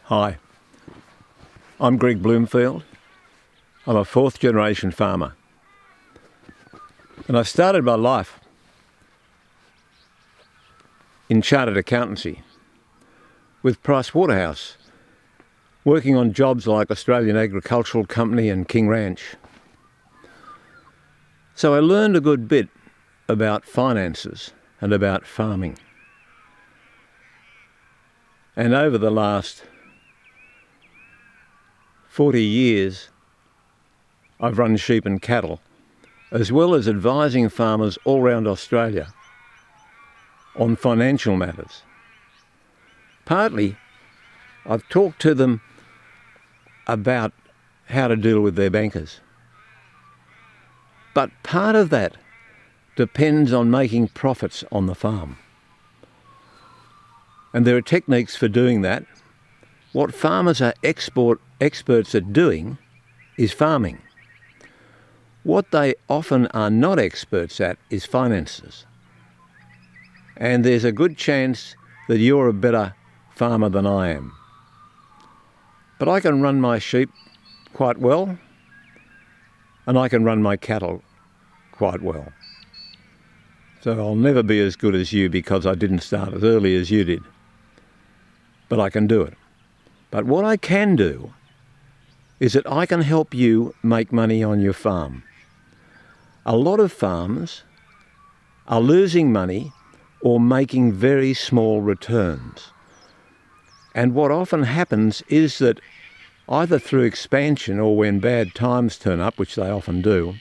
Hi, I'm Greg Bloomfield. I'm a fourth generation farmer. And I started my life in chartered accountancy with Price Waterhouse, working on jobs like Australian Agricultural Company and King Ranch. So I learned a good bit about finances and about farming. And over the last 40 years, I've run sheep and cattle, as well as advising farmers all around Australia on financial matters. Partly, I've talked to them about how to deal with their bankers. But part of that depends on making profits on the farm. And there are techniques for doing that. What farmers are experts at doing is farming. What they often are not experts at is finances. And there's a good chance that you're a better farmer than I am. But I can run my sheep quite well, and I can run my cattle quite well. So I'll never be as good as you because I didn't start as early as you did. But I can do it. But what I can do is that I can help you make money on your farm. A lot of farms are losing money or making very small returns. And what often happens is that either through expansion or when bad times turn up, which they often do,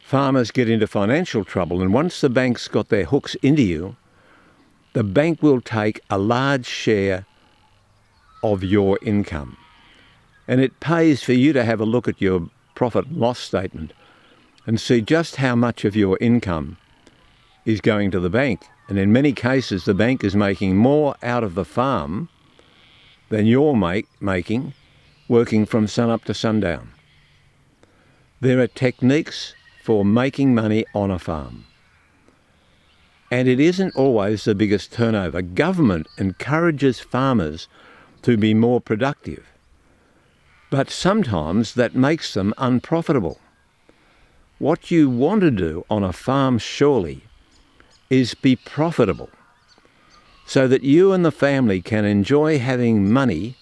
farmers get into financial trouble. And once the bank's got their hooks into you, the bank will take a large share of your income. And it pays for you to have a look at your profit and loss statement and see just how much of your income is going to the bank. And in many cases, the bank is making more out of the farm than you're making working from sunup to sundown. There are techniques for making money on a farm. And it isn't always the biggest turnover. Government encourages farmers to be more productive, but sometimes that makes them unprofitable. What you want to do on a farm, surely, is be profitable so that you and the family can enjoy having money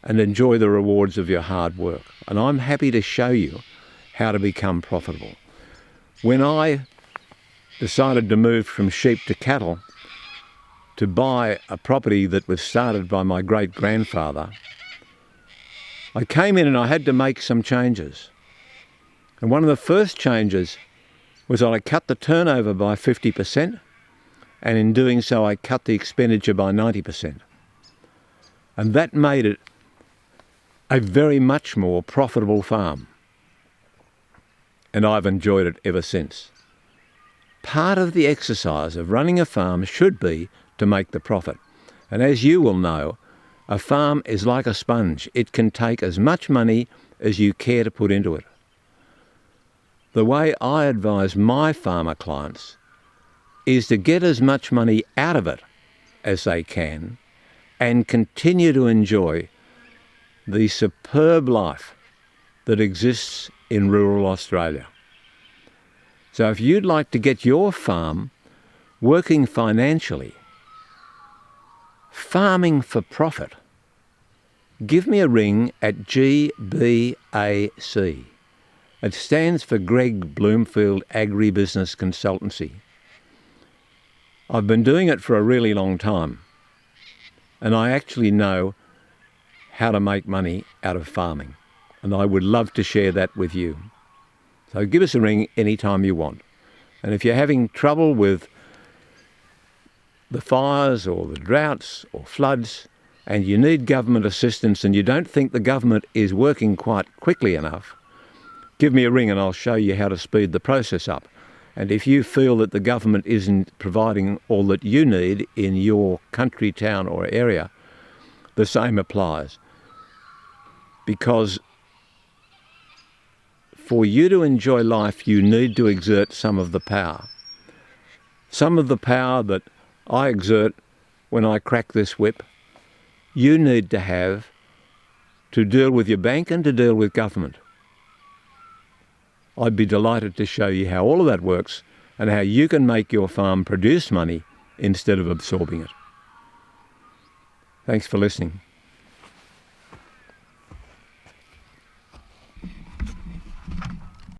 and enjoy the rewards of your hard work. And I'm happy to show you how to become profitable. When I decided to move from sheep to cattle to buy a property that was started by my great-grandfather, I came in and I had to make some changes. And one of the first changes was that I cut the turnover by 50%, and in doing so I cut the expenditure by 90%. And that made it a very much more profitable farm. And I've enjoyed it ever since. Part of the exercise of running a farm should be to make the profit. And as you will know, a farm is like a sponge. It can take as much money as you care to put into it. The way I advise my farmer clients is to get as much money out of it as they can and continue to enjoy the superb life that exists in rural Australia. So if you'd like to get your farm working financially, farming for profit, give me a ring at GBAC. It stands for Greg Bloomfield Agribusiness Consultancy. I've been doing it for a really long time, and I actually know how to make money out of farming, and I would love to share that with you. So give us a ring anytime you want. And if you're having trouble with the fires or the droughts or floods, and you need government assistance and you don't think the government is working quite quickly enough, give me a ring and I'll show you how to speed the process up. And if you feel that the government isn't providing all that you need in your country, town or area, the same applies. Because for you to enjoy life, you need to exert some of the power. Some of the power that I exert when I crack this whip you need to have to deal with your bank and to deal with government. I'd be delighted to show you how all of that works and how you can make your farm produce money instead of absorbing it. Thanks for listening.